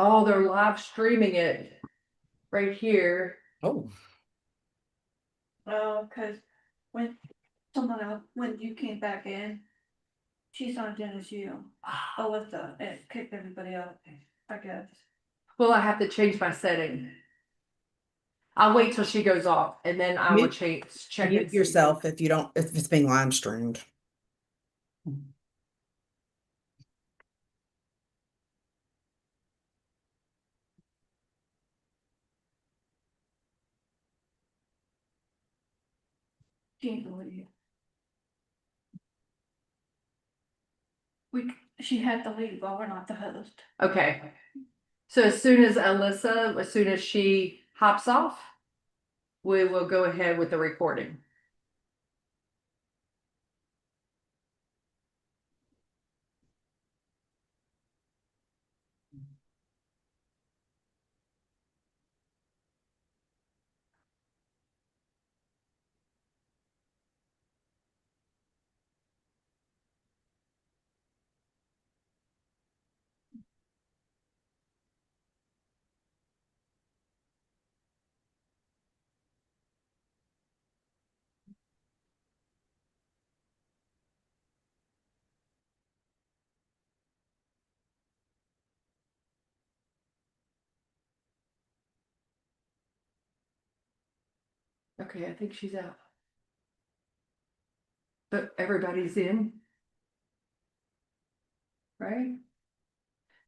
Oh, they're live streaming it right here. Oh, Oh, cause when when you came back in, she's on Dennis U. Alyssa, it kicked everybody out, I guess. Well, I have to change my setting. I'll wait till she goes off and then I will check and mute see. yourself if it's being live streamed. Can't believe. She had to leave while we're not the host. Okay. So as soon as she hops off, we will go ahead with the recording. Okay, I think she's out. But everybody's in. Right?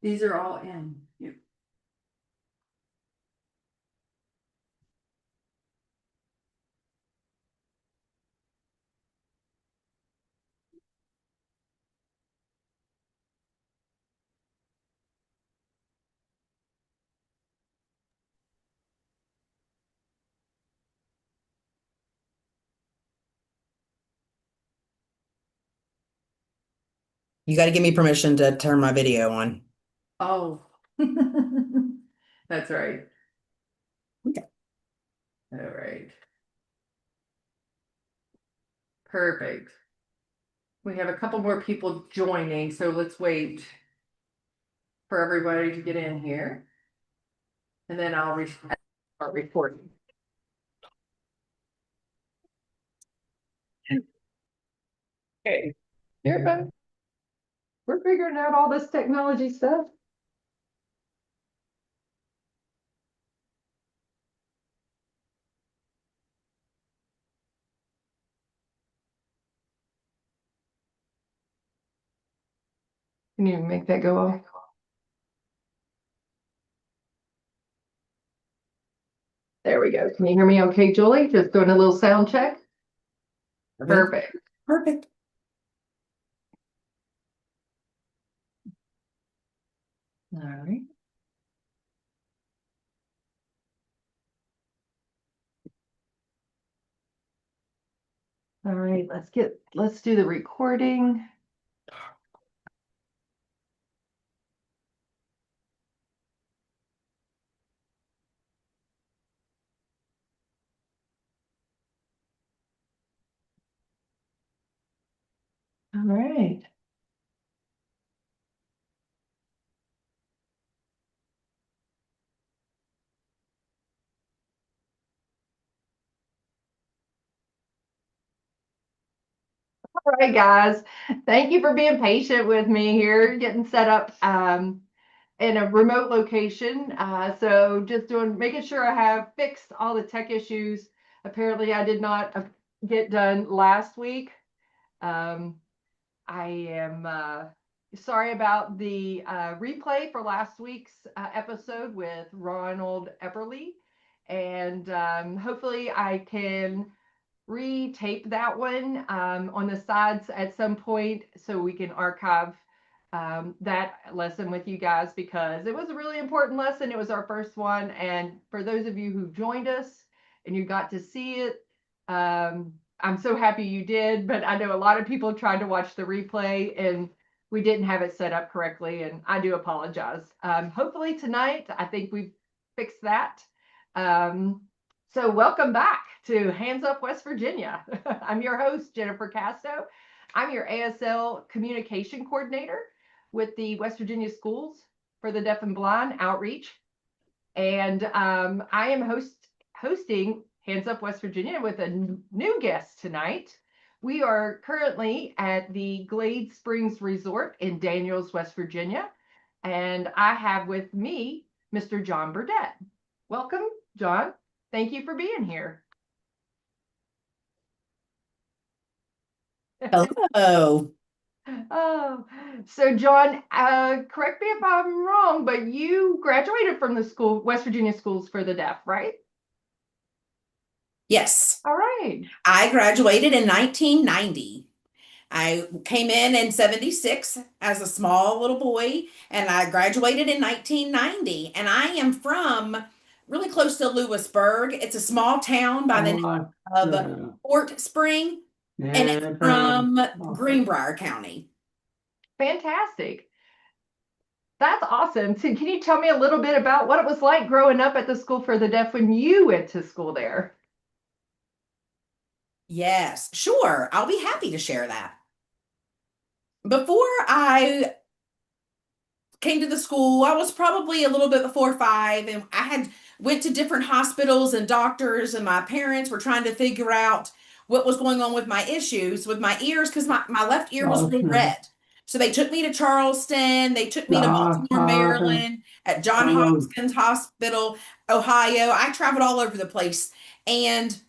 These are all in. Yep. You got to give me permission to turn my video on. Oh. That's right. Okay. All right. Perfect. We have a couple more people joining, so let's wait for everybody to get in here. And then I'll start recording. Okay. Here, bud. We're figuring out all this technology stuff. Can you make that go off? There we go. Can you hear me okay, Julie? Just doing a little sound check. Perfect. Perfect. All right. All right, let's do the recording. All right. All right, guys. Thank you for being patient with me here, getting set up in a remote location. So just making sure I have fixed all the tech issues. Apparently, I did not get done last week. I am sorry about the replay for last week's episode with Ronald Epperly. And hopefully I can retape that one on the sides at some point so we can archive that lesson with you guys, because it was a really important lesson. It was our first one. And for those of you who joined us and you got to see it, I'm so happy you did, but I know a lot of people tried to watch the replay and we didn't have it set up correctly, and I do apologize. Hopefully tonight, I think we've fixed that. So welcome back to Hands Up West Virginia. I'm your host, Jennifer Casto. I'm your ASL communication coordinator with the West Virginia Schools for the Deaf and Blind Outreach. And I am hosting Hands Up West Virginia with a new guest tonight. We are currently at the Glade Springs Resort in Daniels, West Virginia. And I have with me Mr. John Burdett. Welcome, John. Thank you for being here. Hello. Oh, so John, correct me if I'm wrong, but you graduated from the school, West Virginia Schools for the Deaf, right? Yes, All right. I graduated in 1990. I came in 76 as a small little boy, and I graduated in 1990. And I am from really close to Lewisburg. It's a small town by the name of Fort Spring, and it's from Greenbrier County. Fantastic. That's awesome. So can you tell me a little bit about what it was like growing up at the School for the Deaf when you went to school there? Yes, sure. I'll be happy to share that. Before I came to the school, I was probably a little bit before 5, and I had went to different hospitals and doctors, and my parents were trying to figure out what was going on with my issues with my ears, because my left ear was real red. So they took me to Charleston, they took me to Baltimore, Maryland, at John Hopkins Hospital, Ohio. I traveled all over the place. And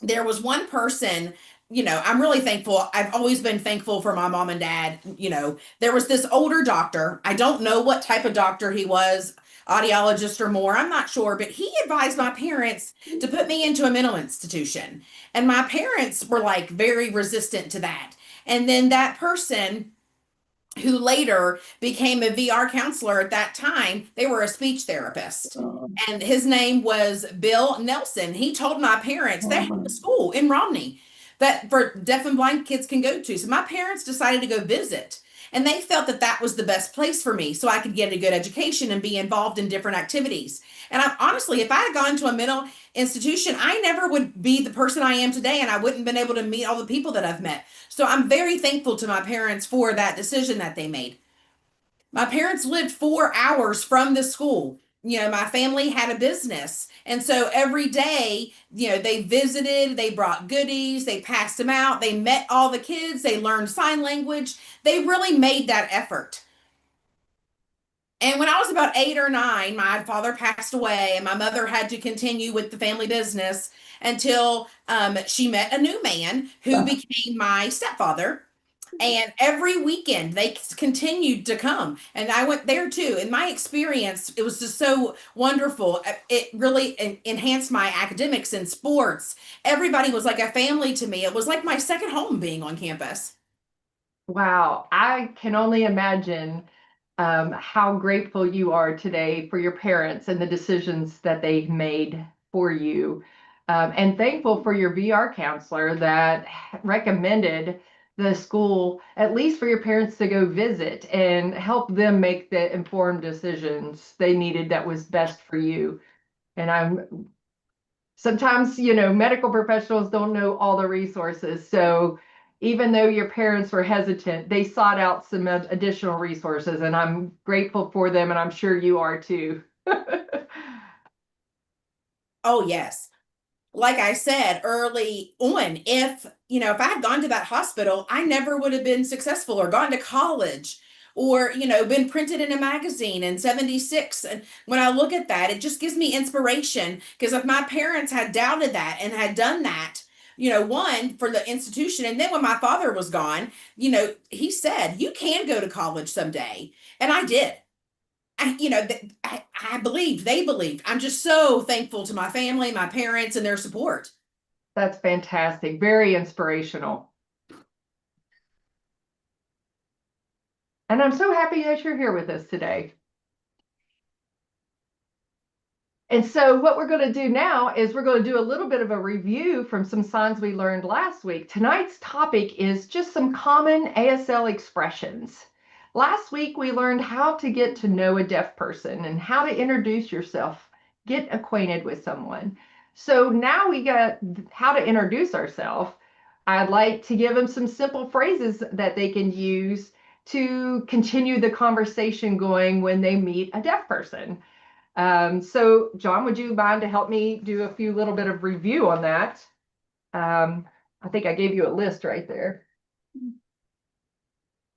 there was one person, I'm really thankful. I've always been thankful for my mom and dad. There was this older doctor. I don't know what type of doctor he was, audiologist or more. I'm not sure, but he advised my parents to put me into a mental institution. And my parents were like very resistant to that. And then that person, who later became a VR counselor at that time, they were a speech therapist. And his name was Bill Nelson. He told my parents they have a school in Romney that for deaf and blind kids can go to. So my parents decided to go visit, and they felt that that was the best place for me so I could get a good education and be involved in different activities. And honestly, if I had gone to a mental institution, I never would be the person I am today, and I wouldn't have been able to meet all the people that I've met. So I'm very thankful to my parents for that decision that they made. My parents lived 4 hours from the school. My family had a business. And so every day, they visited, they brought goodies, they passed them out, they met all the kids, they learned sign language. They really made that effort. And when I was about 8 or 9, my father passed away, and my mother had to continue with the family business until she met a new man who became my stepfather. And every weekend they continued to come, and I went there too. In my experience, it was just so wonderful. It really enhanced my academics and sports. Everybody was like a family to me. It was like my second home being on campus. Wow, I can only imagine how grateful you are today for your parents and the decisions that they've made for you. And thankful for your VR counselor that recommended the school, at least for your parents to go visit and help them make the informed decisions they needed that was best for you. And sometimes, medical professionals don't know all the resources. So even though your parents were hesitant, they sought out some additional resources, and I'm grateful for them, and I'm sure you are too. Oh, yes. Like I said early on, if I had gone to that hospital, I never would have been successful or gone to college or, been printed in a magazine in 76. And when I look at that, it just gives me inspiration, because if my parents had doubted that and had done that, one for the institution. And then when my father was gone, he said, you can go to college someday. And I did. I believed, they believed. I'm just so thankful to my family, my parents, and their support. That's fantastic. Very inspirational. And I'm so happy that you're here with us today. And so what we're going to do now is we're going to do a little bit of a review from some signs we learned last week. Tonight's topic is just some common ASL expressions. Last week, we learned how to get to know a deaf person and how to introduce yourself, get acquainted with someone. So now we got how to introduce ourselves. I'd like to give them some simple phrases that they can use to continue the conversation going when they meet a deaf person. So John, would you mind to help me do a few little bit of review on that? I think I gave you a list right there.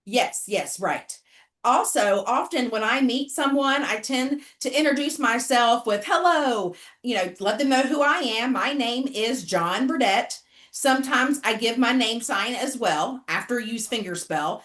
Yes, right. Also, often when I meet someone, I tend to introduce myself with hello, let them know who I am. My name is John Burdett. Sometimes I give my name sign as well after use fingerspell.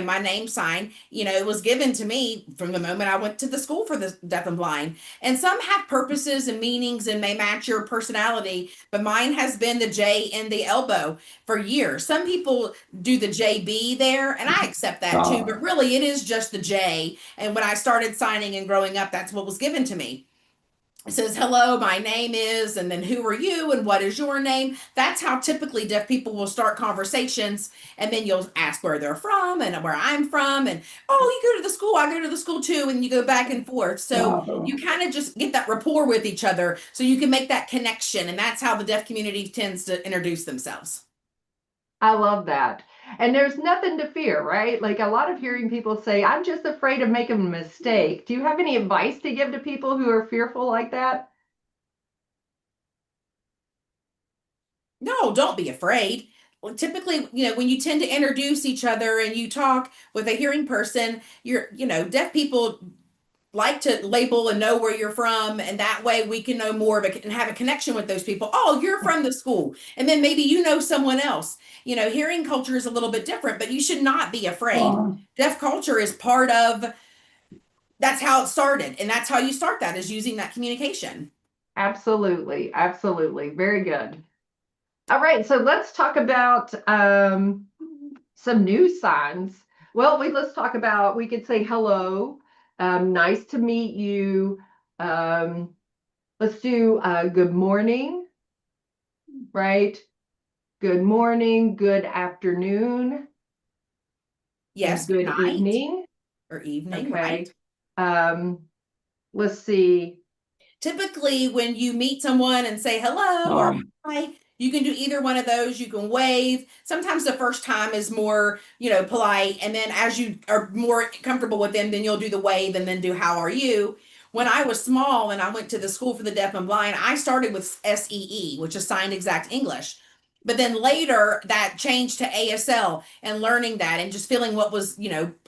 My name sign, it was given to me from the moment I went to the school for the deaf and blind. And some have purposes and meanings and may match your personality, but mine has been the J in the elbow for years. Some people do the JB there, and I accept that too, but really it is just the J. And when I started signing and growing up, that's what was given to me. It says, hello, my name is, and then who are you and what is your name? That's how typically deaf people will start conversations. And then you'll ask where they're from and where I'm from. And, oh, you go to the school, I go to the school too. And you go back and forth. So you kind of just get that rapport with each other so you can make that connection. And that's how the deaf community tends to introduce themselves. I love that. And there's nothing to fear, right? Like a lot of hearing people say, I'm just afraid of making a mistake. Do you have any advice to give to people who are fearful like that? No, don't be afraid. Well, typically, when you tend to introduce each other and you talk with a hearing person, deaf people like to label and know where you're from, and that way we can know more of it and have a connection with those people. Oh, you're from the school, and then maybe someone else. Hearing culture is a little bit different, but you should not be afraid. Deaf culture is part of. That's how it started, and that's how you start that is using that communication. Absolutely, absolutely, very good. All right, so let's talk about some new signs. Well, let's talk about. We could say hello. Nice to meet you. Let's do good morning, right? Good morning, good afternoon, Yes, good good night evening. or evening, Okay. right? Let's see. Typically, when you meet someone and say hello or hi, you can do either one of those. You can wave. Sometimes the first time is more, polite. And then as you are more comfortable with them, then you'll do the wave and then do how are you. When I was small and I went to the school for the deaf and blind, I started with SEE, which is Signed Exact English. But then later that changed to ASL and learning that and just feeling what was,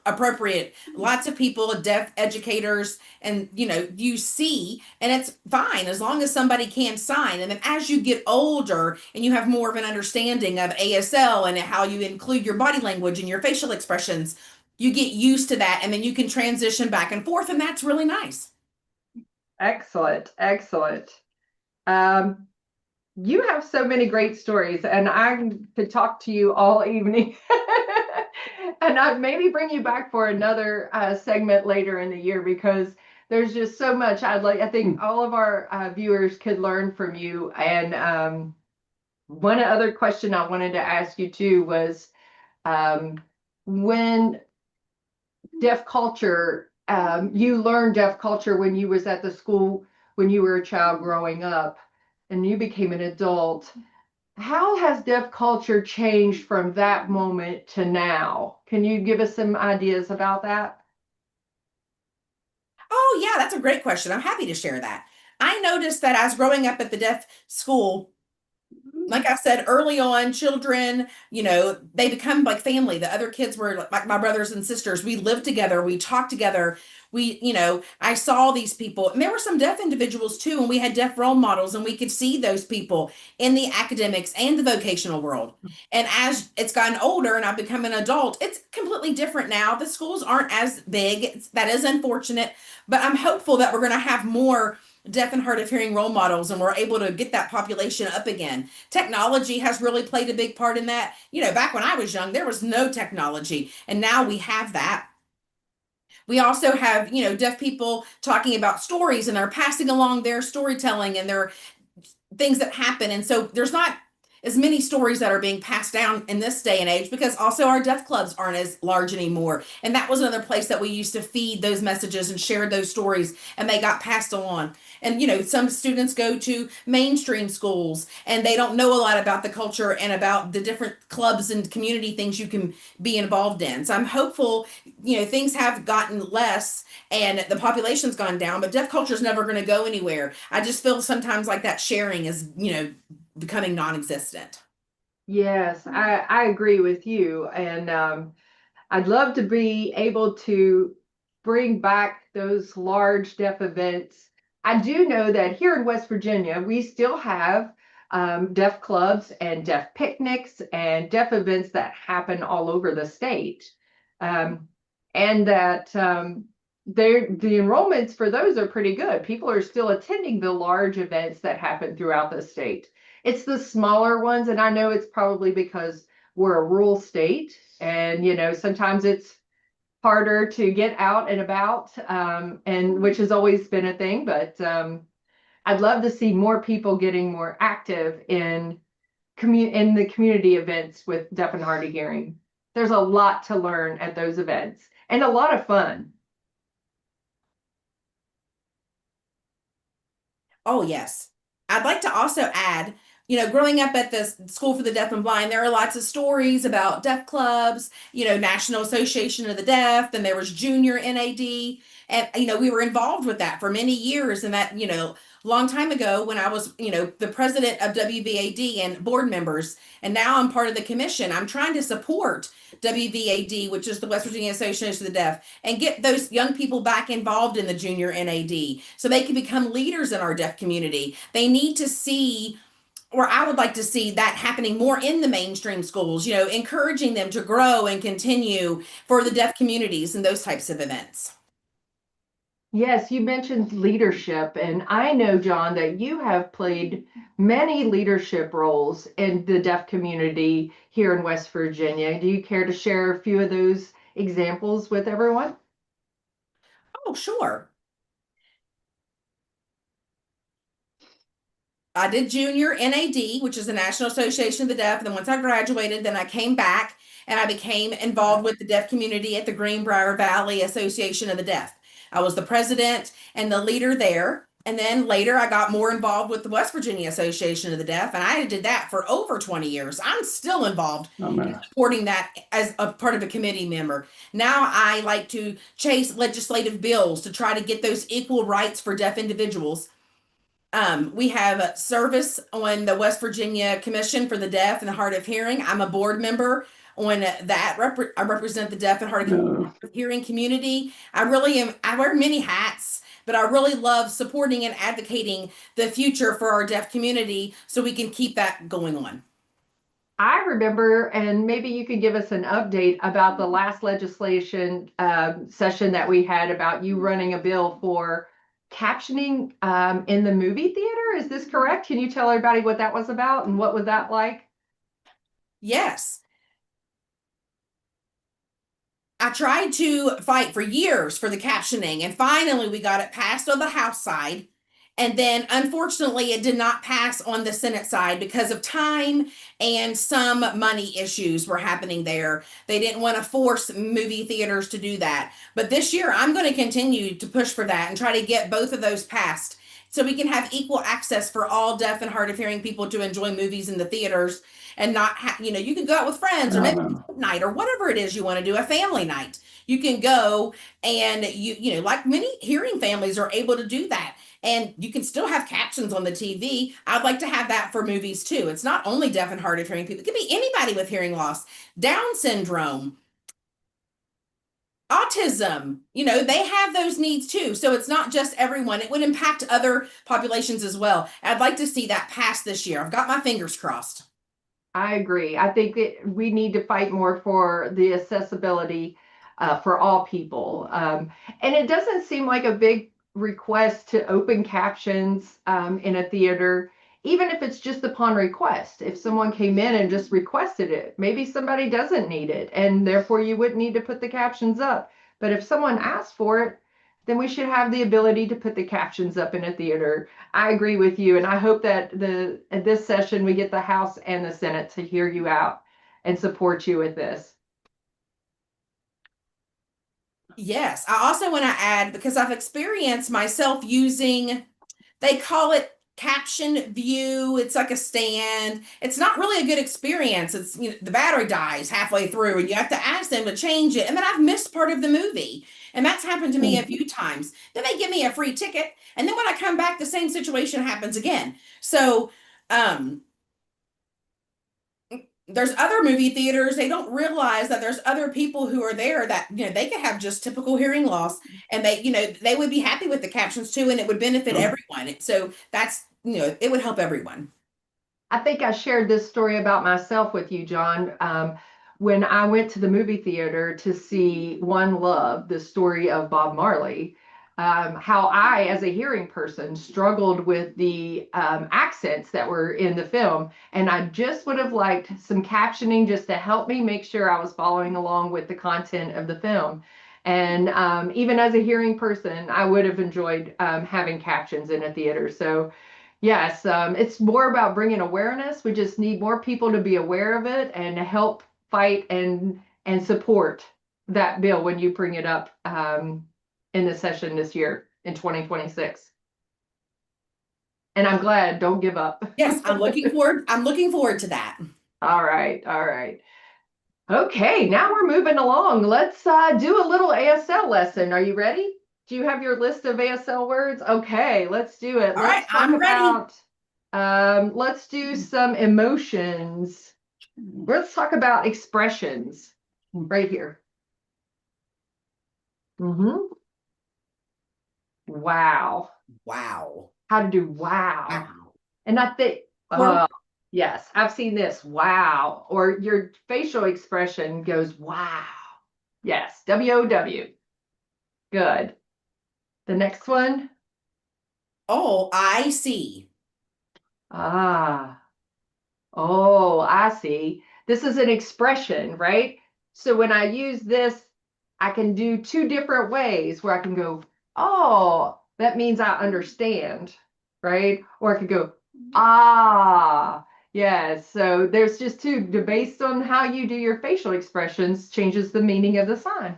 appropriate. Lots of people, deaf educators, and, you see, and it's fine as long as somebody can sign. And then as you get older and you have more of an understanding of ASL and how you include your body language and your facial expressions, you get used to that and then you can transition back and forth. And that's really nice. Excellent, excellent. You have so many great stories, and I could talk to you all evening. And I maybe bring you back for another segment later in the year because there's just so much I think all of our viewers could learn from you. And one other question I wanted to ask you too was when deaf culture, you learned deaf culture when you was at the school when you were a child growing up and you became an adult. How has deaf culture changed from that moment to now? Can you give us some ideas about that? Oh, yeah, that's a great question. I'm happy to share that. I noticed that as growing up at the deaf school, like I said early on, children, they become like family. The other kids were like my brothers and sisters. We lived together, we talked together. I saw these people, and there were some deaf individuals too, and we had deaf role models, and we could see those people in the academics and the vocational world. And as it's gotten older and I've become an adult, it's completely different now. The schools aren't as big. That is unfortunate, but I'm hopeful that we're going to have more deaf and hard of hearing role models and we're able to get that population up again. Technology has really played a big part in that. Back when I was young, there was no technology, and now we have that. We also have, deaf people talking about stories and they're passing along their storytelling and their things that happen. And so there's not as many stories that are being passed down in this day and age, because also our deaf clubs aren't as large anymore. And that was another place that we used to feed those messages and share those stories, and they got passed on. And some students go to mainstream schools and they don't know a lot about the culture and about the different clubs and community things you can be involved in. So I'm hopeful, things have gotten less and the population's gone down, but deaf culture is never going to go anywhere. I just feel sometimes like that sharing is, becoming non-existent. Yes, I agree with you. And I'd love to be able to bring back those large deaf events. I do know that here in West Virginia, we still have deaf clubs and deaf picnics and deaf events that happen all over the state. Um, and that the enrollments for those are pretty good. People are still attending the large events that happen throughout the state. It's the smaller ones, and I know it's probably because we're a rural state, and sometimes it's harder to get out and about, and which has always been a thing. But I'd love to see more people getting more active in the community events with deaf and hard of hearing. There's a lot to learn at those events and a lot of fun. Oh, yes. I'd like to also add, growing up at the School for the Deaf and Blind, there are lots of stories about deaf clubs, National Association of the Deaf, then there was Junior NAD. And, we were involved with that for many years. And that, long time ago when I was, the president of WVAD and board members, and now I'm part of the commission, I'm trying to support WVAD, which is the West Virginia Association of the Deaf, and get those young people back involved in the Junior NAD so they can become leaders in our deaf community. They need to see, or I would like to see that happening more in the mainstream schools, encouraging them to grow and continue for the deaf communities and those types of events. Yes, you mentioned leadership, and I know, John, that you have played many leadership roles in the deaf community here in West Virginia. Do you care to share a few of those examples with everyone? Oh, sure. I did Junior NAD, which is the National Association of the Deaf. And then once I graduated, then I came back and I became involved with the deaf community at the Greenbrier Valley Association of the Deaf. I was the president and the leader there. And then later I got more involved with the West Virginia Association of the Deaf, and I did that for over 20 years. I'm still involved in supporting that as a part of a committee member. Now I like to chase legislative bills to try to get those equal rights for deaf individuals. We have service on the West Virginia Commission for the Deaf and the Hard of Hearing. I'm a board member on that. I represent the deaf and hard of hearing community. I wear many hats, but I really love supporting and advocating the future for our deaf community so we can keep that going on. I remember, and maybe you could give us an update about the last legislation session that we had about you running a bill for captioning in the movie theater. Is this correct? Can you tell everybody what that was about and what was that like? Yes. I tried to fight for years for the captioning, and finally we got it passed on the House side. And then unfortunately, it did not pass on the Senate side because of time and some money issues were happening there. They didn't want to force movie theaters to do that. But this year, I'm going to continue to push for that and try to get both of those passed so we can have equal access for all deaf and hard of hearing people to enjoy movies in the theaters and not have, you can go out with friends or maybe night or whatever it is you want to do, a family night. You can go and like many hearing families are able to do that. And you can still have captions on the TV. I'd like to have that for movies too. It's not only deaf and hard of hearing people. It could be anybody with hearing loss, Down syndrome, autism. They have those needs too. So it's not just everyone. It would impact other populations as well. I'd like to see that pass this year. I've got my fingers crossed. I agree. I think that we need to fight more for the accessibility for all people. And it doesn't seem like a big request to open captions in a theater, even if it's just upon request. If someone came in and just requested it, maybe somebody doesn't need it, and therefore you wouldn't need to put the captions up. But if someone asked for it, then we should have the ability to put the captions up in a theater. I agree with you, and I hope that at this session we get the House and the Senate to hear you out and support you with this. Yes, I also want to add, because I've experienced myself using, they call it caption view. It's like a stand. It's not really a good experience. It's, the battery dies halfway through and you have to ask them to change it. And then I've missed part of the movie. And that's happened to me a few times. Then they give me a free ticket. And then when I come back, the same situation happens again. So, there's other movie theaters, they don't realize that there's other people who are there that, they could have just typical hearing loss, and they would be happy with the captions too, and it would benefit everyone. So that's, it would help everyone. I think I shared this story about myself with you, John. When I went to the movie theater to see One Love, the story of Bob Marley, how I, as a hearing person, struggled with the accents that were in the film. And I just would have liked some captioning just to help me make sure I was following along with the content of the film. And even as a hearing person, I would have enjoyed having captions in a theater. So yes, it's more about bringing awareness. We just need more people to be aware of it and to help fight and support that bill when you bring it up in the session this year in 2026. And I'm glad, don't give up. Yes, I'm looking forward to that. All right, all right. Okay, now we're moving along. Let's do a little ASL lesson. Are you ready? Do you have your list of ASL words? Okay, let's do it. All right, I'm ready. Let's do some emotions. Let's talk about expressions right here. Wow. Wow. How to do wow. Wow. And I think, yes, I've seen this. Wow. Or your facial expression goes, wow. Yes, W-O-W. Good. The next one. Oh, I see. Ah. Oh, I see. This is an expression, right? So when I use this, I can do two different ways where I can go, oh, that means I understand, right? Or I could go, ah, yes. So there's just two, based on how you do your facial expressions, changes the meaning of the sign.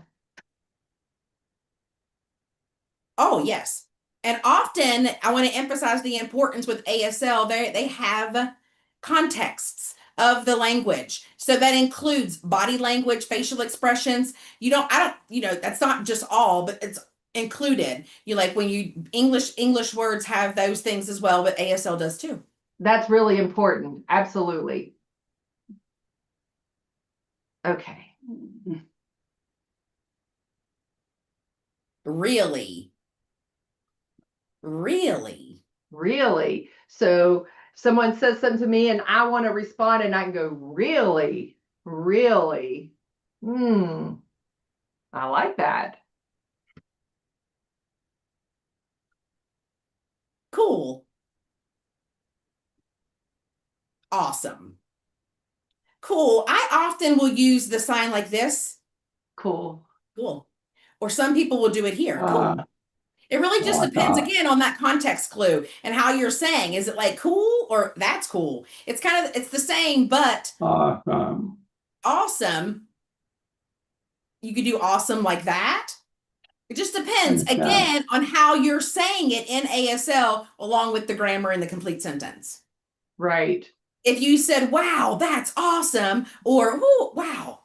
Oh, yes. And often I want to emphasize the importance with ASL. They have contexts of the language. So that includes body language, facial expressions. That's not just all, but it's included. When English words have those things as well, but ASL does too. That's really important. Absolutely. Okay. Really. So someone says something to me and I want to respond and I can go, really? I like that. Cool. Awesome. Cool. I often will use the sign like this. Cool. Or some people will do it here. Cool. It really just depends again on that context clue and how you're saying. Is it like cool or that's cool? It's the same, but awesome. You could do awesome like that. It just depends again on how you're saying it in ASL along with the grammar and the complete sentence. Right. If you said, wow, that's awesome, or wow,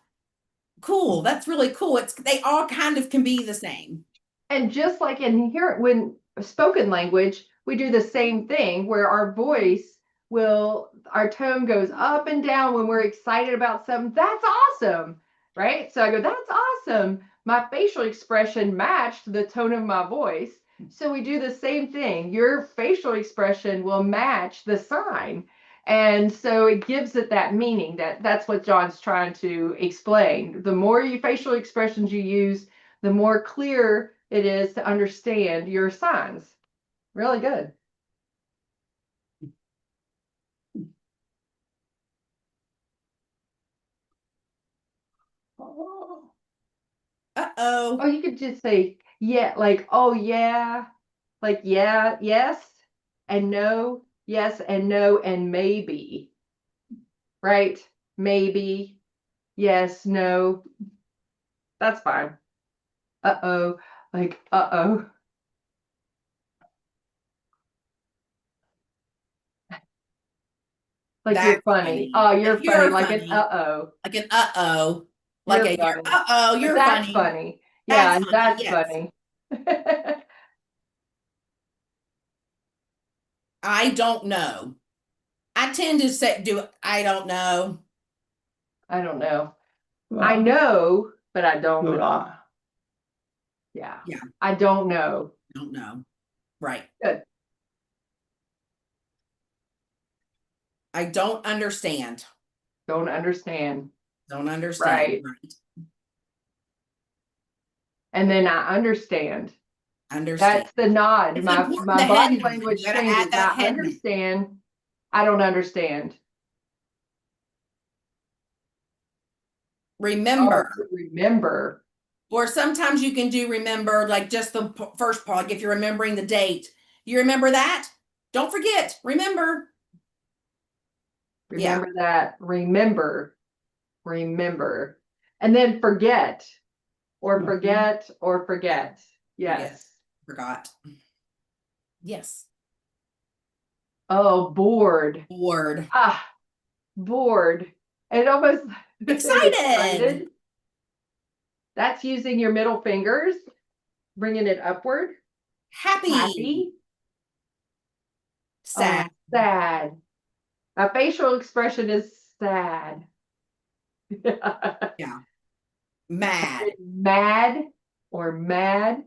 cool, that's really cool. They all kind of can be the same. And just like in here, when spoken language, we do the same thing where our tone goes up and down when we're excited about something. That's awesome, right? So I go, that's awesome. My facial expression matched the tone of my voice. So we do the same thing. Your facial expression will match the sign. And so it gives it that meaning that's what John's trying to explain. The more facial expressions you use, the more clear it is to understand your signs. Really good. Uh-oh. Oh, you could just say yeah, like, oh yeah, like, yeah, yes, and no, yes, and no, and maybe, right? Maybe, yes, no, that's fine. Uh-oh, like, uh-oh. Like you're That's funny. funny. Oh, Like you're funny. you're Like an funny. uh-oh. Like an uh-oh. Like You're a you're funny. uh-oh, Like you're that's funny. funny. That's Yeah, funny. that's Yes. funny. I don't know. I tend to say I don't know. I don't know. I Well, know, but I don't do know. I. Yeah. Yeah. I don't know. Don't know. Right. Good. I don't understand. Don't understand. Don't understand. Right. Right. And then I understand. Understand. That's the nod. It's My important, the head body nod. language You gotta changes. add that I head nod. understand. I don't understand. Remember. Oh, remember. Or sometimes you can do remember, like just the first part, like if you're remembering the date. You remember that? Don't forget. Remember. Yeah. Remember that. Remember. Remember. And then forget. Or Mhm. forget or forget. Yes. Forgot. Yes. Oh, bored. Bored. Ah, bored. It almost Excited. That's using your middle fingers, bringing it upward. Happy. Happy. Sad. Sad. My facial expression is sad. Yeah. Mad. Mad or mad.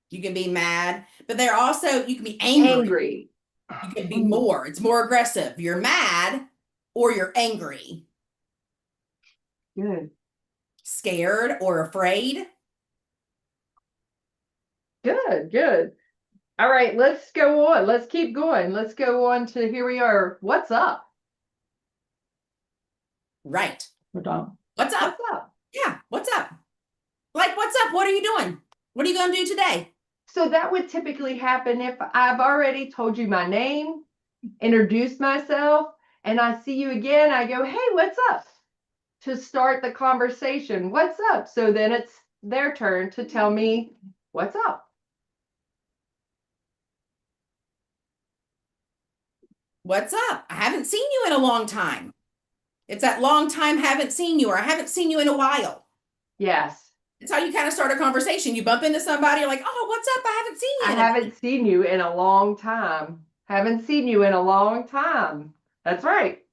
You can be mad, but they're also, you can be angry. Angry. You can be more. It's more aggressive. You're mad or you're angry. Good. Scared or afraid. Good, good. All right, let's go on. Let's keep going. Let's go on to here we are. What's up? Right. We're done. What's up? What's up? Yeah. What's up? Like, what's up? What are you doing? What are you going to do today? So that would typically happen if I've already told you my name, introduced myself, and I see you again. I go, hey, what's up? To start the conversation. What's up? So then it's their turn to tell me what's up. What's up? I haven't seen you in a long time. It's that long time haven't seen you, or I haven't seen you in a while. Yes. It's how you kind of start a conversation. You bump into somebody, you're like, oh, what's up? I haven't seen you. I haven't seen you in a long time. Haven't seen you in a long time. That's right.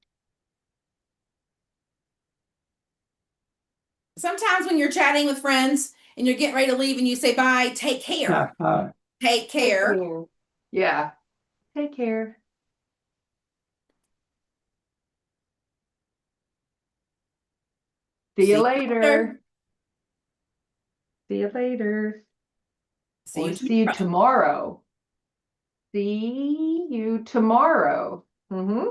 Sometimes when you're chatting with friends and you're getting ready to leave and you say bye, take care. Yeah, Take care. Yeah. Take care. See you later. See you later. Or see you tomorrow. See you tomorrow. Mm-hmm.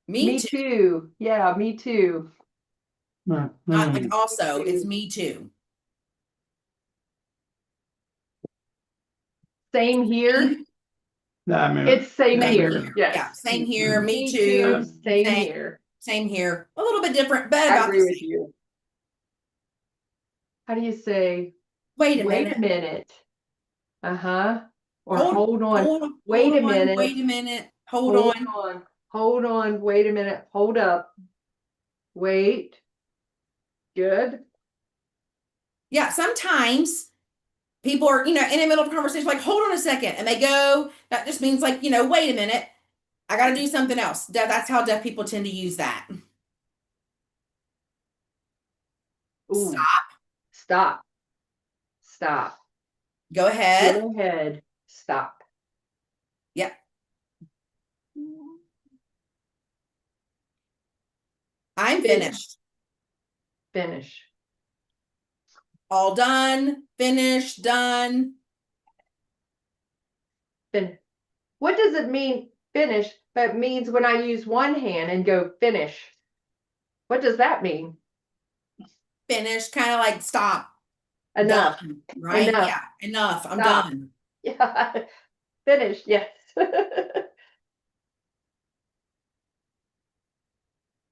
Me too. Yeah, me too. Not like also, it's me too. Same here. I mean, It's same Same here. here. Yes. Yeah, same here. Me Me too. Same here. Same here. A little bit different, but I about agree the with same. you. How do you say, Wait a wait a minute. minute? Uh-huh. Or Hold on. Wait a minute. Wait a minute. Hold on. Hold on. Wait a minute. Hold up. Wait. Good. Yeah, sometimes people are, in the middle of a conversation, like, hold on a second, and they go, that just means like, wait a minute, I got to do something else. That's how deaf people tend to use that. Ooh. Stop. Stop. Go ahead. Go ahead. Stop. Yep. I'm finished. Finish. All done. Finished. Done. What does it mean, finish? That means when I use one hand and go finish. What does that mean? Finished. Kind of like stop. Enough. Done, right? Enough. Yeah, enough. I'm Stop. done. Yeah. Finished. Yes.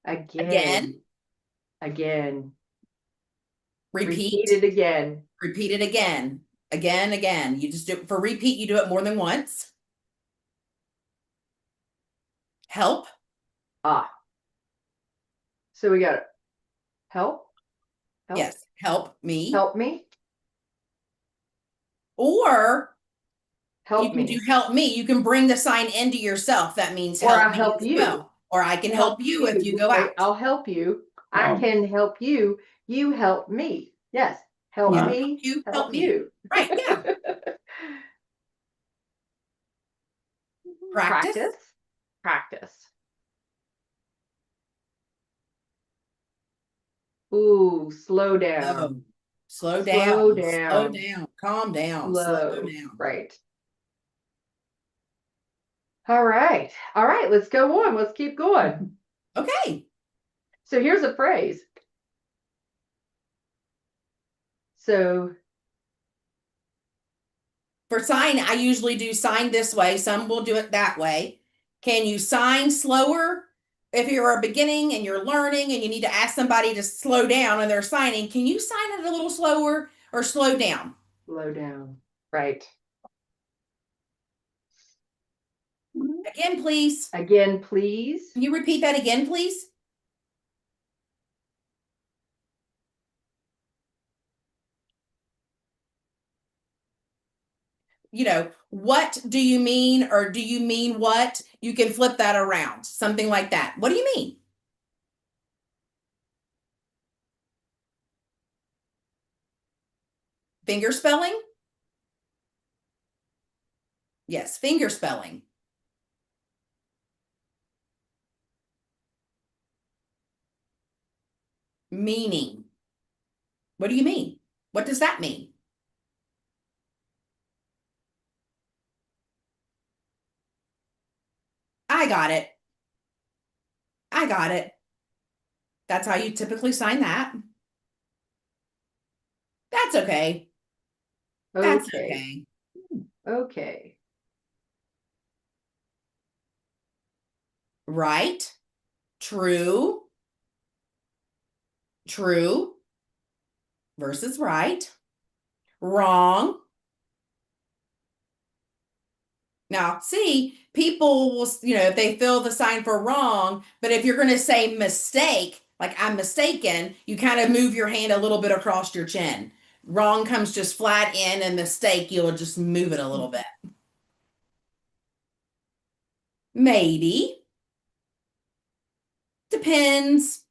Again, Again. repeat, Repeat it again. repeat it again, again. You just do for repeat, you do it more than once. Help. Ah. So we got help. Help. Yes, help me. Help me. Or you Help can me. do help me. You can bring the sign into yourself. That means Or I'll help me help as you. well. Or I can help you if you go Right? out. I'll help you. I can help you. You help me. Yes. Help Yeah, me. you Help help me. you. Right, yeah. Practice. Practice. Ooh, slow down. Slow Slow down. Slow down. down. Calm down. Slow Slow. down. Right. All right. All right. Let's go on. Let's keep going. Okay. So here's a phrase. So For sign, I usually do sign this way. Some will do it that way. Can you sign slower? If you're a beginning and you're learning and you need to ask somebody to slow down and they're signing, can you sign it a little slower or slow down? slow down. Right. Again, please. Again, please. Can you repeat that again, please? What do you mean, or do you mean what? You can flip that around, something like that. What do you mean? Finger spelling? Yes, finger spelling. Meaning. What do you mean? What does that mean? I got it. I got it. That's how you typically sign that. That's okay. That's Okay. okay. Okay. Right. True. True versus right. Wrong. Now, see, people will, if they fill the sign for wrong, but if you're going to say mistake, like I'm mistaken, you kind of move your hand a little bit across your chin. Wrong comes just flat in, and mistake, you'll just move it a little bit. Maybe. Depends.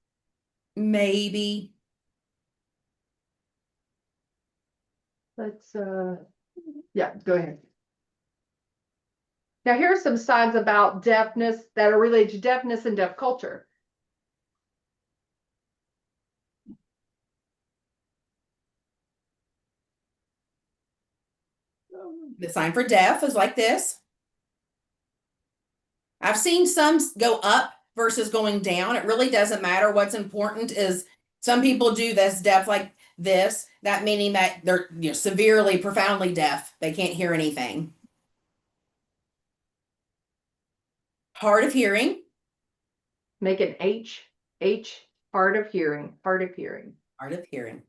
Maybe. Let's yeah, go ahead. Now here are some signs about deafness that are related to deafness and deaf culture. The sign for deaf is like this. I've seen some go up versus going down. It really doesn't matter. What's important is some people do this deaf like this, that meaning that they're severely, profoundly deaf. They can't hear anything. Hard of hearing. Make an H, hard of hearing, hard of hearing. Hard of hearing.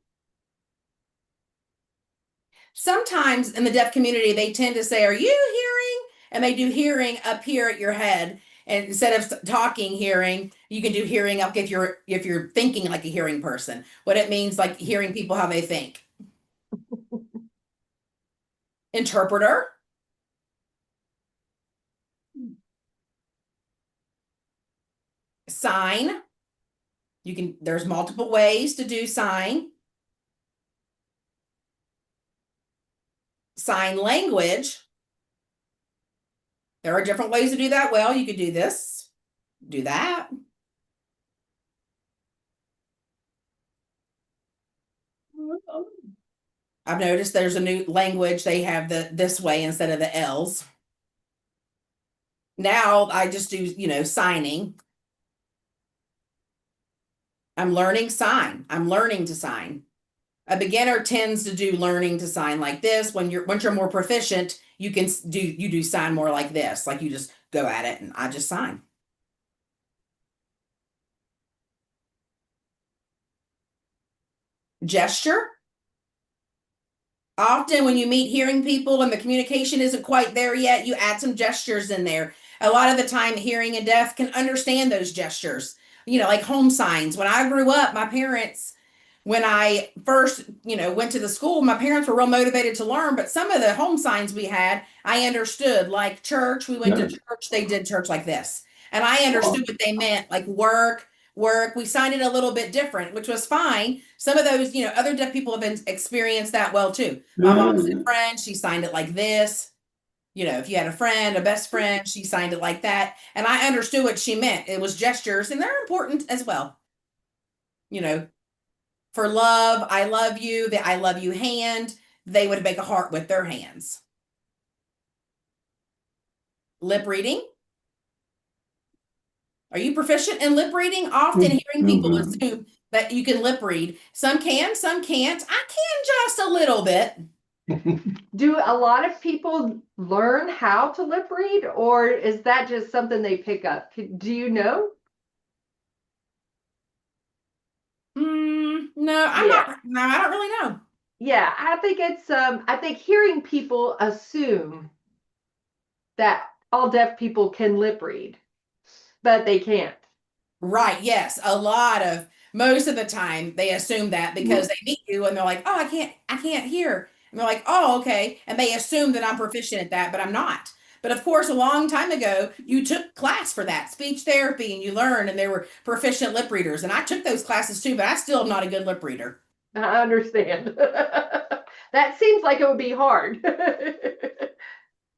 Sometimes in the deaf community, they tend to say, "Are you hearing?" And they do hearing up here at your head. And instead of talking hearing, you can do hearing up if you're thinking like a hearing person. What it means, like hearing people how they think. Interpreter. Sign. There's multiple ways to do sign. Sign language. There are different ways to do that. Well, you could do this, do that. I've noticed there's a new language. They have this way instead of the L's. Now I just do, signing. I'm learning sign. I'm learning to sign. A beginner tends to do learning to sign like this. Once you're more proficient, you can do sign more like this. Like you just go at it and I just sign. Gesture. Often when you meet hearing people and the communication isn't quite there yet, you add some gestures in there. A lot of the time, hearing and deaf can understand those gestures. Like home signs. When I grew up, my parents, when I first, went to the school, my parents were real motivated to learn, but some of the home signs we had, I understood. Like church, we went to church, they did church like this. And I understood what they meant, like work, work. We signed it a little bit different, which was fine. Some of those, other deaf people have been experienced that well too. My mom's a friend, she signed it like this. If you had a friend, a best friend, she signed it like that. And I understood what she meant. It was gestures, and they're important as well. For love, I love you, the I love you hand, they would make a heart with their hands. Lip reading. Are you proficient in lip reading? Often hearing people assume that you can lip read. Some can, some can't. I can just a little bit. Do a lot of people learn how to lip read, or is that just something they pick up? Do you know? No, I'm not. No, I don't really know. Yeah, I think it's I think hearing people assume that all deaf people can lip read, but they can't. Right, yes. Most of the time they assume that because they meet you and they're like, "Oh, I can't hear." And they're like, "Oh, okay." And they assume that I'm proficient at that, but I'm not. But of course, a long time ago, you took class for that, speech therapy, and you learned, and there were proficient lip readers. And I took those classes too, but I still am not a good lip reader. I understand. That seems like it would be hard.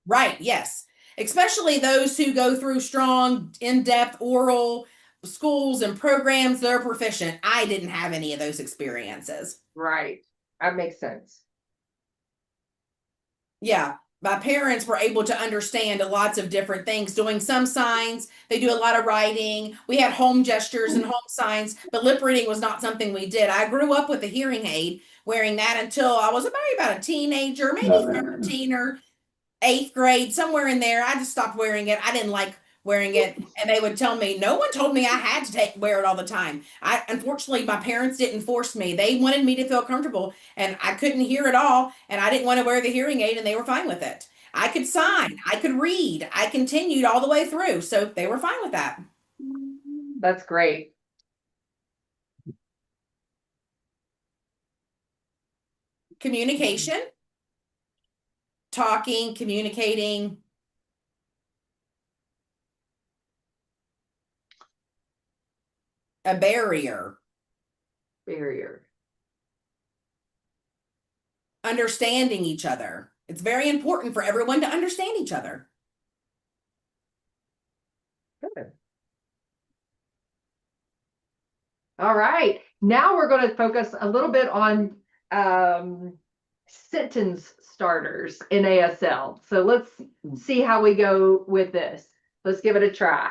Right, yes. Especially those who go through strong, in-depth oral schools and programs, they're proficient. I didn't have any of those experiences. Right. That makes sense. Yeah, my parents were able to understand lots of different things, doing some signs. They do a lot of writing. We had home gestures and home signs, but lip reading was not something we did. I grew up with a hearing aid, wearing that until I was about a teenager, maybe 13 or eighth grade, somewhere in there. I just stopped wearing it. I didn't like wearing it. And they would tell me, no one told me I had to wear it all the time. Unfortunately, my parents didn't force me. They wanted me to feel comfortable, and I couldn't hear at all. And I didn't want to wear the hearing aid, and they were fine with it. I could sign, I could read, I continued all the way through. So they were fine with that. That's great. Communication, talking, communicating. A barrier. Barrier. Understanding each other. It's very important for everyone to understand each other. Good. All right. Now we're going to focus a little bit on sentence starters in ASL. So let's see how we go with this. Let's give it a try.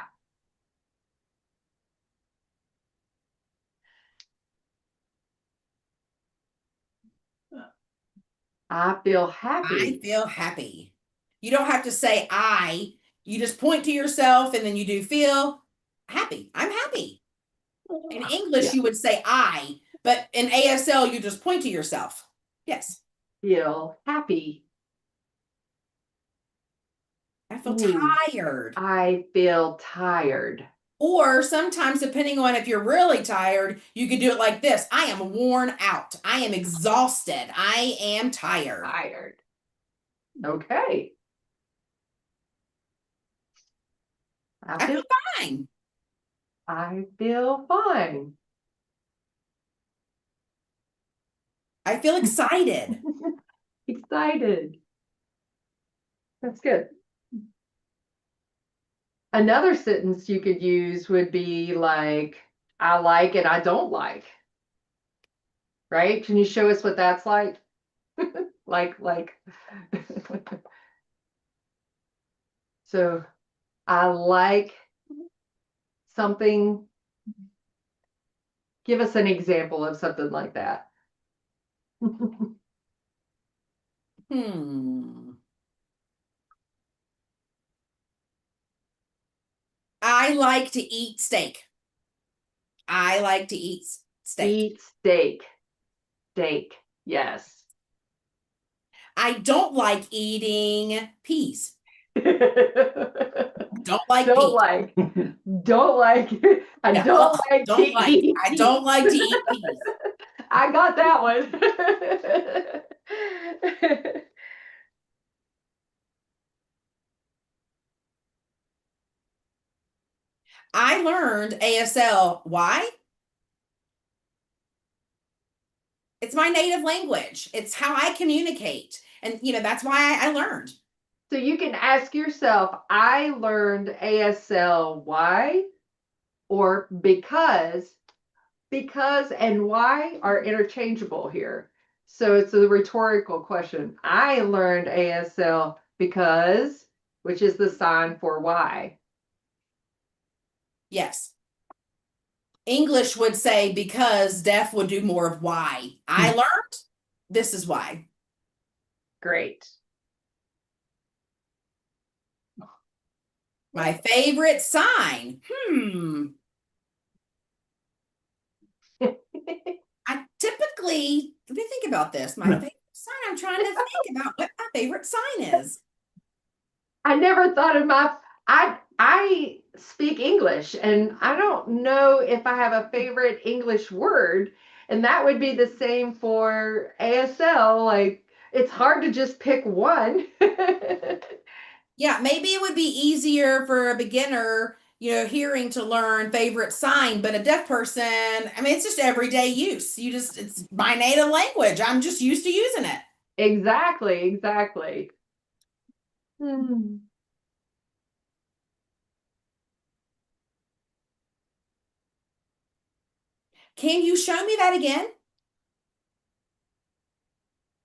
I feel happy. I feel happy. You don't have to say I. You just point to yourself and then you do feel happy. I'm happy. In English, you would say I, but in ASL, you just point to yourself. Yes. Feel happy. I feel tired. I feel tired. Or sometimes, depending on if you're really tired, you could do it like this. I am worn out. I am exhausted. I am tired. Tired. Okay. I feel fine. I feel fine. I feel excited. Excited. That's good. Another sentence you could use would be like, I like and I don't like. Right? Can you show us what that's like? like. So I like something. Give us an example of something like that. I like to eat steak. I like to eat steak. Eat steak. Steak. Yes. I don't like eating peas. Don't Don't like peas. like. Don't like. I Yeah, don't like to don't like. eat I don't like to eat peas. I got that one. I learned ASL. Why? It's my native language. It's how I communicate. And, that's why I learned. So you can ask yourself, I learned ASL why or because and why are interchangeable here. So it's a rhetorical question. I learned ASL because, which is the sign for why. Yes. English would say because, deaf would do more of why. I learned this is why. Great. My favorite sign. I typically, let me think about this. My favorite sign, I'm trying to think about what my favorite sign is. I never thought of I speak English and I don't know if I have a favorite English word, and that would be the same for ASL. Like it's hard to just pick one. Yeah, maybe it would be easier for a beginner, hearing to learn favorite sign, but a deaf person, I mean, it's just everyday use. It's my native language. I'm just used to using it. Exactly. Can you show me that again?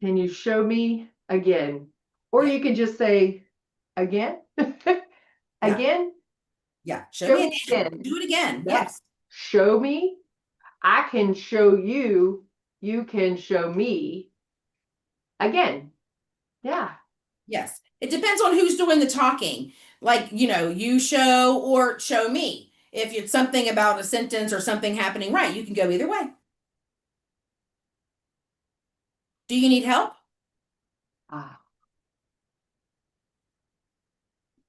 Can you show me again? Or Yeah. you could just say again. Again. Yeah. Show me again. Do it again. Yep. Yes. Show me. I can show you. You can show me again. Yeah. Yes. It depends on who's doing the talking. Like, you show or show me. If it's something about a sentence or something happening right, you can go either way. Do you need help?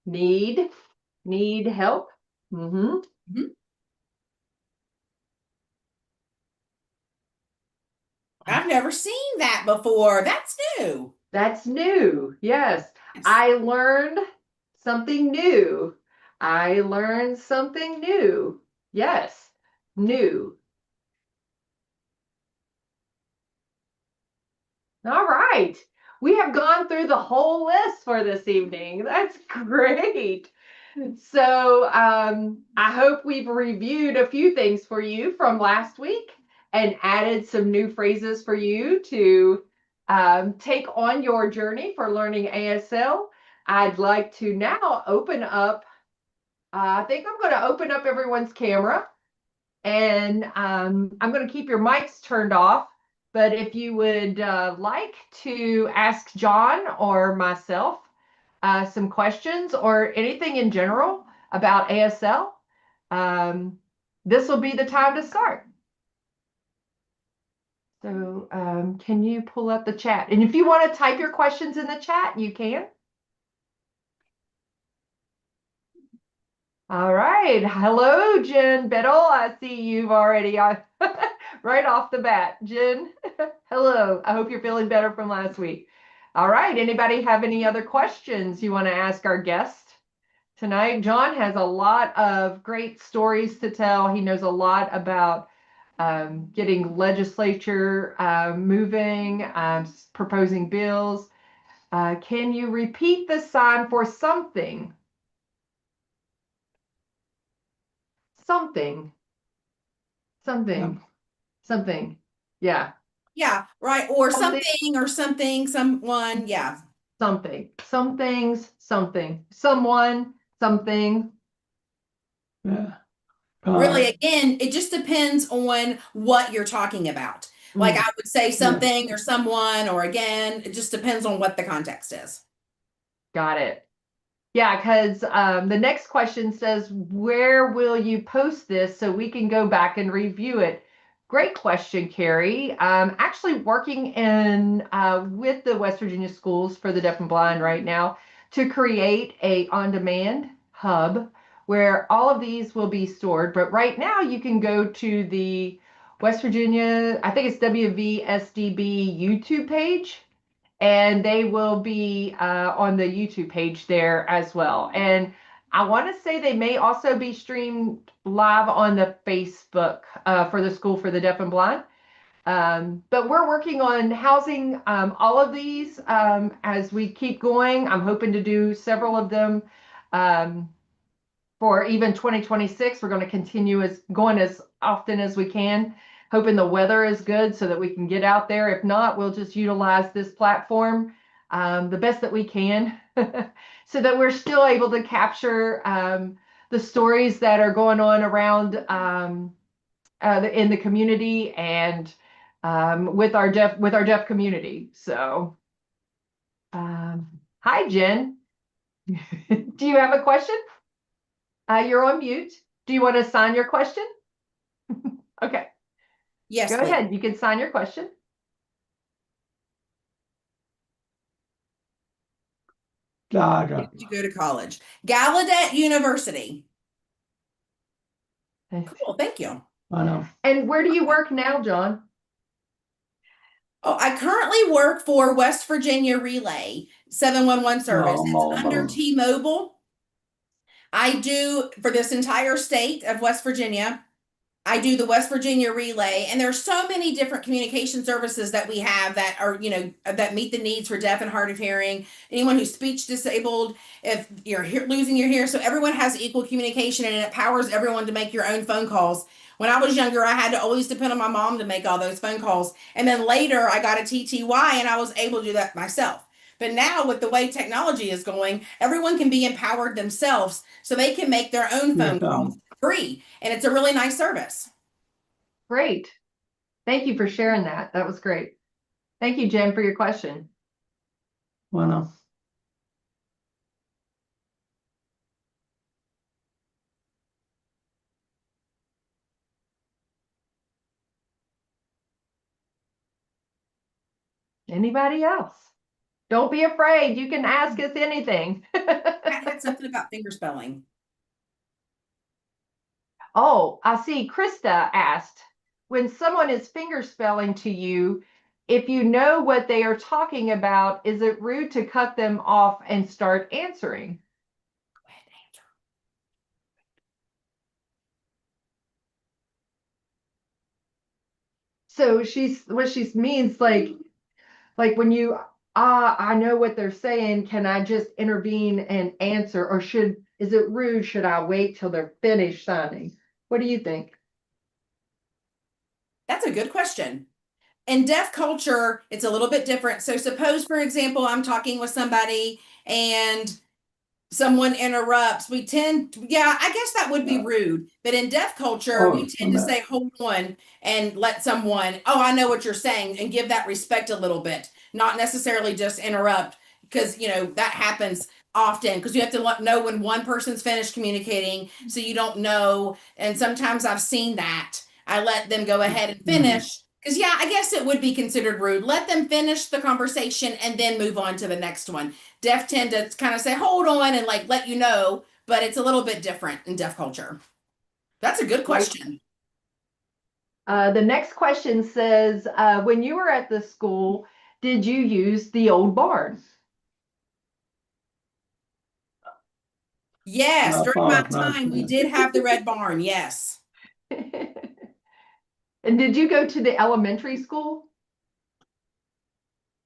Need help. I've never seen that before. That's new. That's new. Yes. Yes. I learned something new. I learned something new. Yes. New. All right. We have gone through the whole list for this evening. That's great. So I hope we've reviewed a few things for you from last week and added some new phrases for you to take on your journey for learning ASL. I'd like to now open up, I think I'm going to open up everyone's camera, and I'm going to keep your mics turned off. But if you would like to ask John or myself some questions or anything in general about ASL, this will be the time to start. So can you pull up the chat? And if you want to type your questions in the chat, you can. All right. Hello, Jen Biddle. I see you've already right off the bat. Jen, hello. I hope you're feeling better from last week. All right. Anybody have any other questions you want to ask our guest tonight? John has a lot of great stories to tell. He knows a lot about getting legislature moving, proposing bills. Can you repeat the sign for something? Something. Yeah. Yeah, right. Or Something. something or something, someone. Yeah. Something. Some things, something. Someone, something. Yeah. Really, again, it just depends on what you're talking about. Like I would say something or someone or again, it just depends on what the context is. Got it. Yeah, because the next question says, where will you post this so we can go back and review it? Great question, Carrie. I'm actually working in with the West Virginia Schools for the Deaf and Blind right now to create a on-demand hub where all of these will be stored. But right now you can go to the West Virginia, I think it's WVSDB YouTube page, and they will be on the YouTube page there as well. And I want to say they may also be streamed live on the Facebook for the School for the Deaf and Blind. But we're working on housing all of these as we keep going. I'm hoping to do several of them for even 2026. We're going to continue going as often as we can, hoping the weather is good so that we can get out there. If not, we'll just utilize this platform the best that we can so that we're still able to capture the stories that are going on around in the community and with our deaf community. So, hi, Jen. Do you have a question? You're on mute. Do you want to sign your question? Okay. Yes, Go please. ahead. You can sign your question. Did you go to college? Gallaudet University. Cool, thank you. I know. And where do you work now, John? Oh, I currently work for West Virginia Relay 711 service. Oh, It's under T-Mobile. I do for this entire state of West Virginia. I do the West Virginia Relay, and there's so many different communication services that we have that are, that meet the needs for deaf and hard of hearing, anyone who's speech disabled, if you're losing your hearing. So everyone has equal communication, and it empowers everyone to make your own phone calls. When I was younger, I had to always depend on my mom to make all those phone calls. And then later I got a TTY and I was able to do that myself. But now with the way technology is going, everyone can be empowered themselves so they can make their own phone calls free. And it's a really nice service. Great. Thank you for sharing that. That was great. Thank you, Jen, for your question. Bueno. Anybody else? Don't be afraid. You can ask us anything. I had something about fingerspelling. Oh, I see. Krista asked, when someone is fingerspelling to you, if you know what they are talking about, is it rude to cut them off and start answering? Go ahead, answer. So what she means, like when you I know what they're saying, can I just intervene and answer, or is it rude? Should I wait till they're finished signing? What do you think? That's a good question. In deaf culture, it's a little bit different. So suppose, for example, I'm talking with somebody and someone interrupts. I guess that would be rude. But in deaf culture, we tend to say, hold on, and let someone, I know what you're saying, and give that respect a little bit, not necessarily just interrupt, because, that happens often because you have to know when one person's finished communicating, so you don't know. And sometimes I've seen that. I let them go ahead and finish. Because, I guess it would be considered rude. Let them finish the conversation and then move on to the next one. Deaf tend to kind of say, hold on, and let you know, but it's a little bit different in deaf culture. That's a good question. The next question says, when you were at the school, did you use the old barn? Yes, during my time, we did have the red barn, yes. And did you go to the elementary school?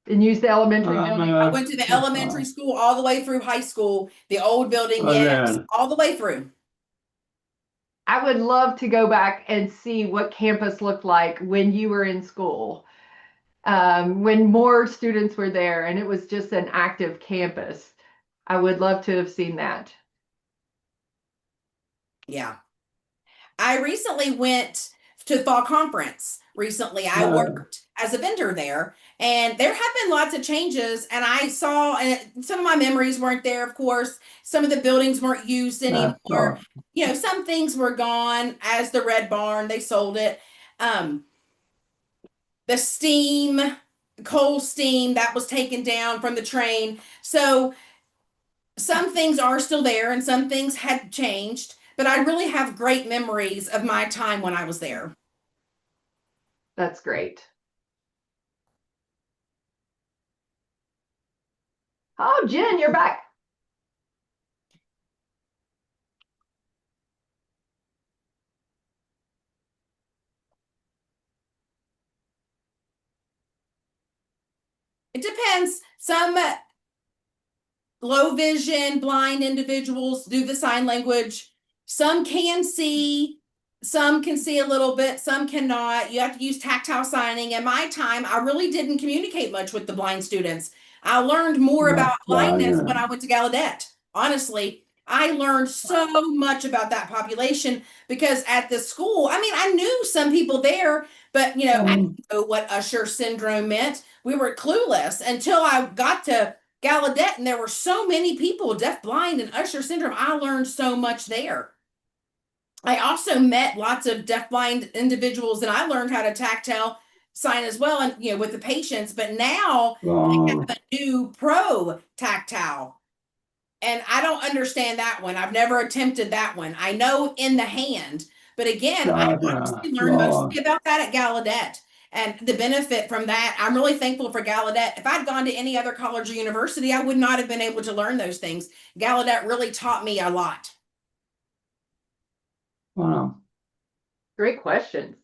And use the elementary building? I went to the elementary school all the way through high school, the old building, yes, all the way through. I would love to go back and see what campus looked like when you were in school, when more students were there and it was just an active campus. I would love to have seen that. Yeah. I recently went to the fall conference recently. I worked as a vendor there, and there have been lots of changes. And I saw, and some of my memories weren't there, of course. Some of the buildings weren't used anymore. You know, some things were gone, as the Red Barn, they sold it. The steam, coal steam, that was taken down from the train. So some things are still there and some things had changed, but I really have great memories of my time when I was there. That's great. Oh, Jen, you're back. It depends. Some low vision, blind individuals do the sign language. Some can see a little bit, some cannot. You have to use tactile signing. In my time, I really didn't communicate much with the blind students. I learned more about blindness when I went to Gallaudet. Honestly, I learned so much about that population because at the school, I mean, I knew some people there, but you know, I didn't know what Usher syndrome meant. We were clueless until I got to Gallaudet, and there were so many people deaf, blind, and Usher syndrome. I learned so much there. I also met lots of deaf-blind individuals, and I learned how to tactile sign as well, and you know, with the patients. But now they have a new pro tactile, and I don't understand that one. I've never attempted that one. I know in the hand, but again, I honestly learned mostly about that at Gallaudet. And the benefit from that, I'm really thankful for Gallaudet. If I'd gone to any other college or university, I would not have been able to learn those things. Gallaudet really taught me a lot. Wow. Great questions.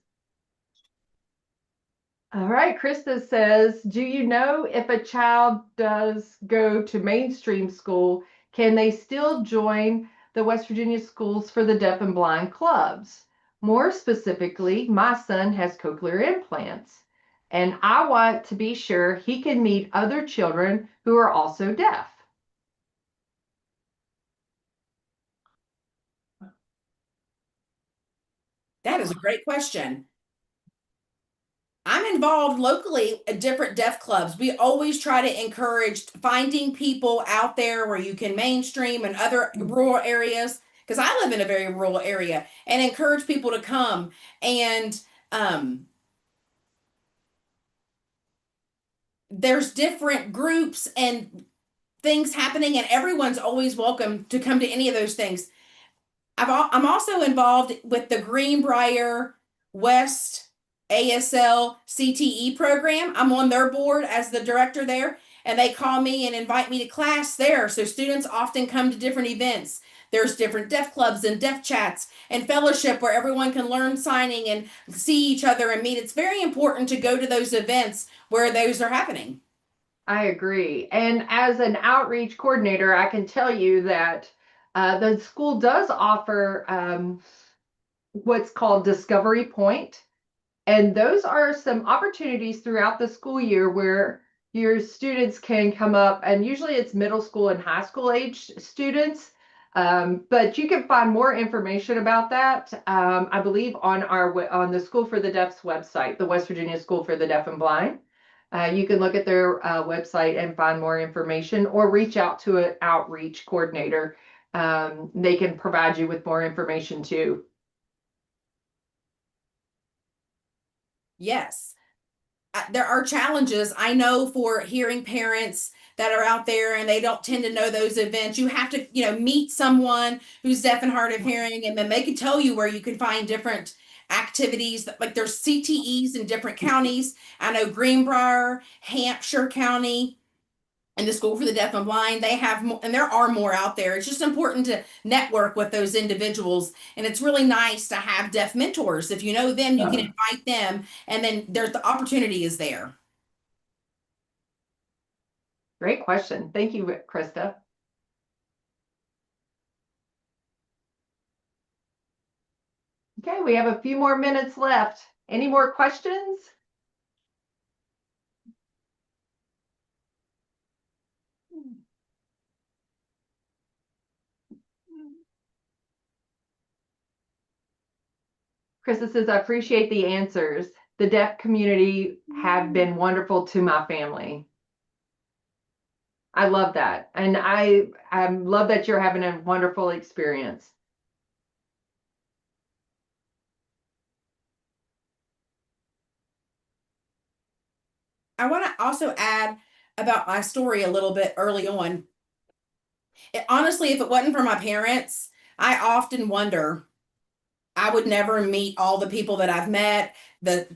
All right, Krista says, do you know if a child does go to mainstream school, can they still join the West Virginia Schools for the Deaf and Blind clubs? More specifically, my son has cochlear implants, and I want to be sure he can meet other children who are also deaf. That is a great question. I'm involved locally at different deaf clubs. We always try to encourage finding people out there where you can mainstream and other rural areas, because I live in a very rural area, and encourage people to come. And there's different groups and things happening, and everyone's always welcome to come to any of those things. I'm also involved with the Greenbrier West ASL CTE program. I'm on their board as the director there, and they call me and invite me to class there. So students often come to different events. There's different deaf clubs and deaf chats and fellowship where everyone can learn signing and see each other and meet. It's very important to go to those events where those are happening. I agree. And as an outreach coordinator, I can tell you that the school does offer what's called Discovery Point. And those are some opportunities throughout the school year where your students can come up, and usually it's middle school and high school age students. But you can find more information about that, I believe, on the School for the Deaf's website, the West Virginia School for the Deaf and Blind. You can look at their website and find more information, or reach out to an outreach coordinator. They can provide you with more information too. Yes. There are challenges, I know, for hearing parents that are out there and they don't tend to know those events. You have to, you know, meet someone who's deaf and hard of hearing, and then they can tell you where you can find different activities. Like there's CTEs in different counties. I know Greenbrier, Hampshire County, and the School for the Deaf and Blind, they have more, and there are more out there. It's just important to network with those individuals. And it's really nice to have deaf mentors. If you know them, you can invite them, and then there's the opportunity is there. Great question. Thank you, Krista. Okay, we have a few more minutes left. Any more questions? Krista says, I appreciate the answers. The deaf community have been wonderful to my family. I love that. And I love that you're having a wonderful experience. I want to also add about my story a little bit early on. Honestly, if it wasn't for my parents, I often wonder I would never meet all the people that I've met,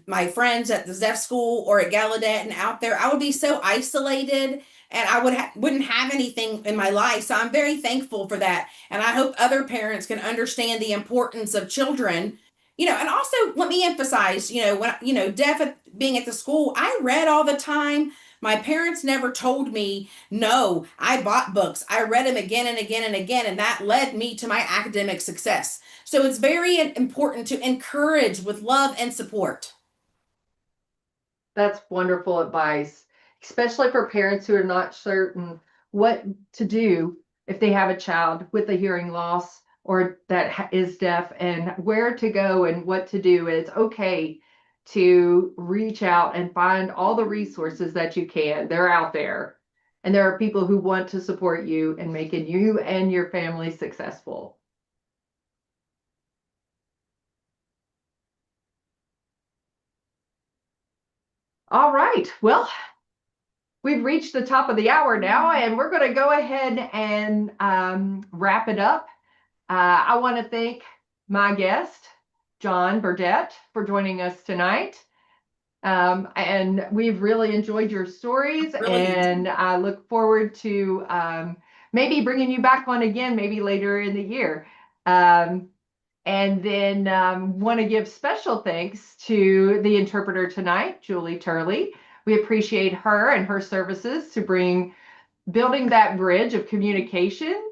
my friends at the deaf school or at Gallaudet and out there. I would be so isolated, and I wouldn't have anything in my life. So I'm very thankful for that, and I hope other parents can understand the importance of children. And also let me emphasize, when deaf being at the school, I read all the time. My parents never told me no. I bought books. I read them again and again and again, and that led me to my academic success. So it's very important to encourage with love and support. That's wonderful advice, especially for parents who are not certain what to do if they have a child with a hearing loss or that is deaf, and where to go and what to do. It's okay to reach out and find all the resources that you can. They're out there. And there are people who want to support you in making you and your family successful. All right. Well, we've reached the top of the hour now, and we're going to go ahead and wrap it up. I want to thank my guest, John Burdett, for joining us tonight. And we've really enjoyed your stories, and I look forward to maybe bringing you back on again, maybe later in the year. And then want to give special thanks to the interpreter tonight, Julie Turley. We appreciate her and her services to building that bridge of communication.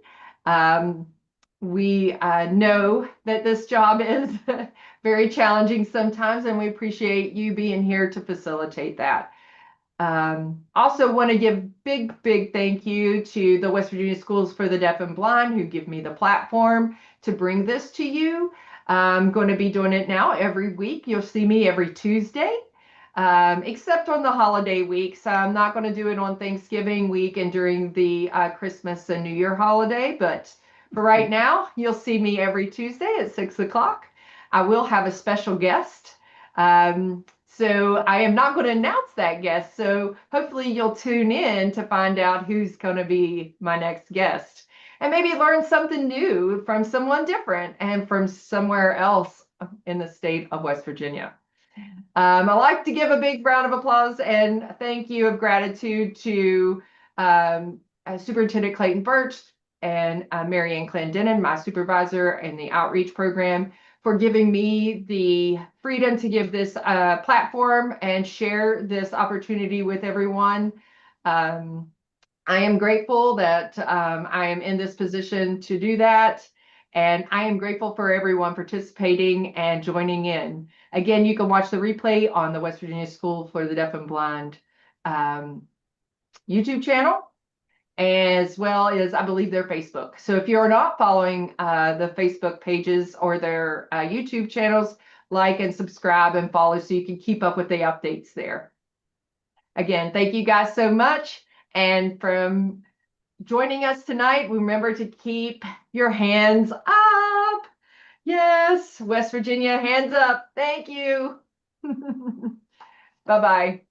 We know that this job is very challenging sometimes, and we appreciate you being here to facilitate that. Also want to give big thank you to the West Virginia Schools for the Deaf and Blind, who give me the platform to bring this to you. I'm going to be doing it now every week. You'll see me every Tuesday, except on the holiday weeks. I'm not going to do it on Thanksgiving week and during the Christmas and New Year holiday, but for right now, you'll see me every Tuesday at 6 o'clock. I will have a special guest. So I am not going to announce that guest. So hopefully you'll tune in to find out who's going to be my next guest, and maybe learn something new from someone different and from somewhere else in the state of West Virginia. I like to give a big round of applause and thank you of gratitude to Superintendent Clayton Birch and Mary Ann Clendenin, my supervisor in the outreach program, for giving me the freedom to give this platform and share this opportunity with everyone. I am grateful that I am in this position to do that. And I am grateful for everyone participating and joining in. Again, you can watch the replay on the West Virginia School for the Deaf and Blind YouTube channel, as well as, I believe, their Facebook. So if you're not following the Facebook pages or their YouTube channels, like and subscribe and follow so you can keep up with the updates there. Again, thank you guys so much. And from joining us tonight, remember to keep your hands up. Yes, West Virginia, hands up. Thank you. Bye-bye.